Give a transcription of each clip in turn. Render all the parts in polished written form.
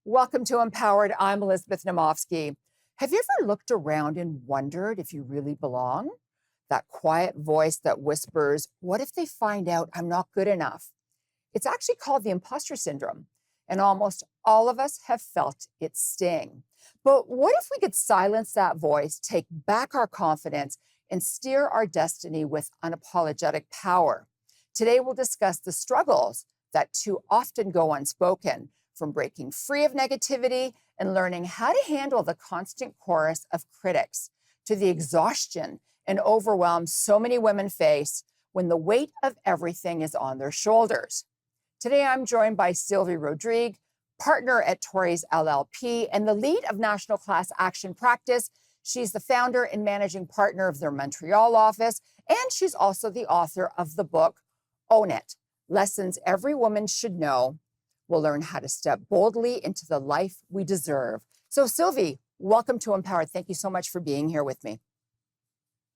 Welcome to Empowered. I'm Elizabeth Namofsky. Have you ever looked around and wondered if you really belong? That quiet voice that whispers, what if they find out I'm not good enough? It's actually called the imposter syndrome, and almost all of us have felt its sting. But what if we could silence that voice, take back our confidence, and steer our destiny with unapologetic power? Today, we'll discuss the struggles that too often go unspoken, from breaking free of negativity and learning how to handle the constant chorus of critics, to the exhaustion and overwhelm so many women face when the weight of everything is on their shoulders. Today, I'm joined by Sylvie Rodrigue, partner at Torys LLP and the lead of National Class Action Practice. She's the founder and managing partner of their Montreal office, and she's also the author of the book, Own It, Lessons Every Woman Should Know. We'll learn how to step boldly into the life we deserve. So, Sylvie, welcome to Empowered. Thank you so much for being here with me.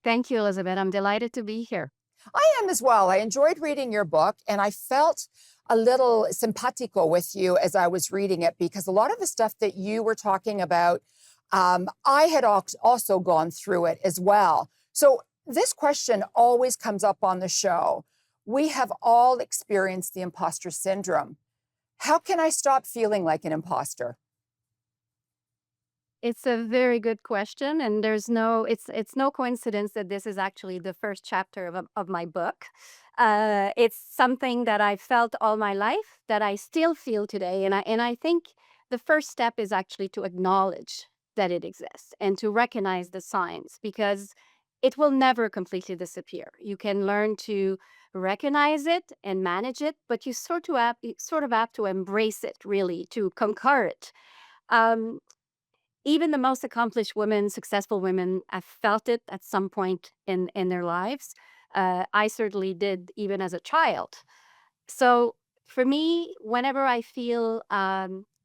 Thank you, Elizabeth. I'm delighted to be here. I am as well. I enjoyed reading your book, and I felt a little simpatico with you as I was reading it, because a lot of the stuff that you were talking about, I had also gone through it as well. So this question always comes up on the show. We have all experienced the imposter syndrome. How can I stop feeling like an imposter? It's a very good question, and it's no coincidence that this is actually the first chapter of my book. It's something that I felt all my life, that I still feel today, and I think the first step is actually to acknowledge that it exists and to recognize the signs, because it will never completely disappear. You can learn to recognize it and manage it, but you sort of have to embrace it, really, to conquer it. Um, Even the most accomplished women, successful women, have felt it at some point in their lives. I certainly did, even as a child. So for me, whenever I feel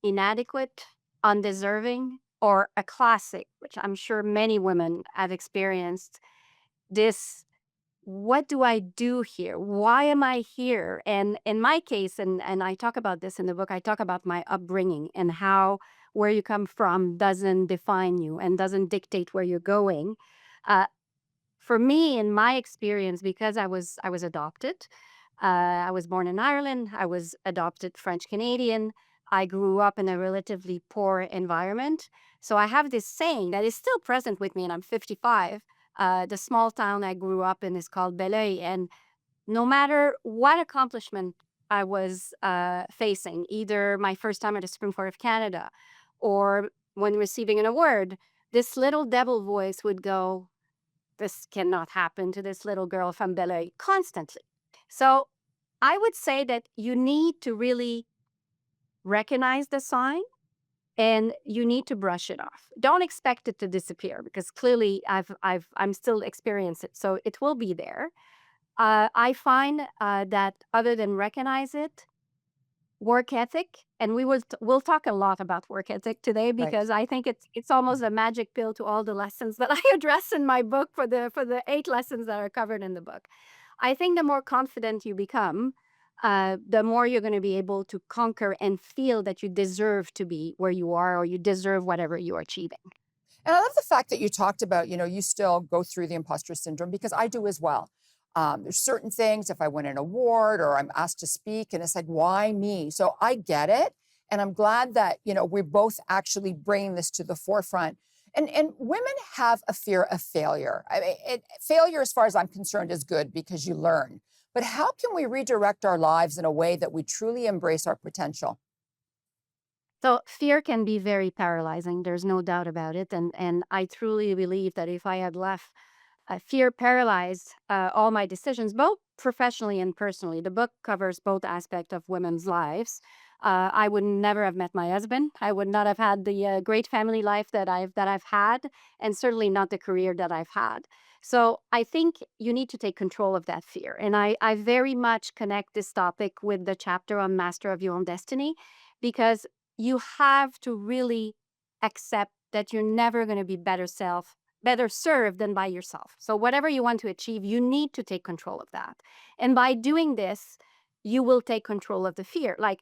inadequate, undeserving, or a classic, which I'm sure many women have experienced, this, what do I do here? Why am I here? And in my case, and I talk about this in the book, I talk about my upbringing and how where you come from doesn't define you and doesn't dictate where you're going. Uh, for me, in my experience, because I was adopted, I was born in Ireland. I was adopted French Canadian. I grew up in a relatively poor environment. So I have this saying that is still present with me, and I'm 55. The small town I grew up in is called Belleuil. And no matter what accomplishment I was facing, either my first time at the Supreme Court of Canada or when receiving an award, this little devil voice would go, this cannot happen to this little girl from Belleuil, constantly. So I would say that you need to really recognize the sign and you need to brush it off. Don't expect it to disappear, because clearly I'm still experiencing it. So it will be there. I find that other than recognize it, work ethic, and we'll talk a lot about work ethic today, Right. because I think it's almost a magic pill to all the lessons that I address in my book, for the 8 lessons that are covered in the book. I think the more confident you become, the more you're going to be able to conquer and feel that you deserve to be where you are, or you deserve whatever you're achieving. And I love the fact that you talked about, you still go through the imposter syndrome, because I do as well. There's certain things, if I win an award or I'm asked to speak, and it's like, why me? So I get it. And I'm glad that, we're both actually bringing this to the forefront. And women have a fear of failure. I mean, failure, as far as I'm concerned, is good because you learn. But how can we redirect our lives in a way that we truly embrace our potential? So fear can be very paralyzing. There's no doubt about it. And I truly believe that if I had left fear paralyzed all my decisions, both professionally and personally. The book covers both aspects of women's lives. I would never have met my husband. I would not have had the great family life that I've had, and certainly not the career that I've had. So I think you need to take control of that fear. And I very much connect this topic with the chapter on Master of Your Own Destiny, because you have to really accept that you're never going to be better served than by yourself. So whatever you want to achieve, you need to take control of that. And by doing this, you will take control of the fear. Like,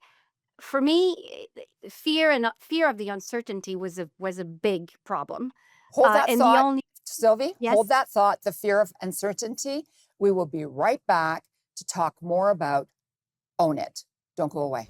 for me, fear of the uncertainty was a big problem. Hold that And the thought, only Sylvie, hold yes. that thought, the fear of uncertainty. We will be right back to talk more about Own It. Don't go away.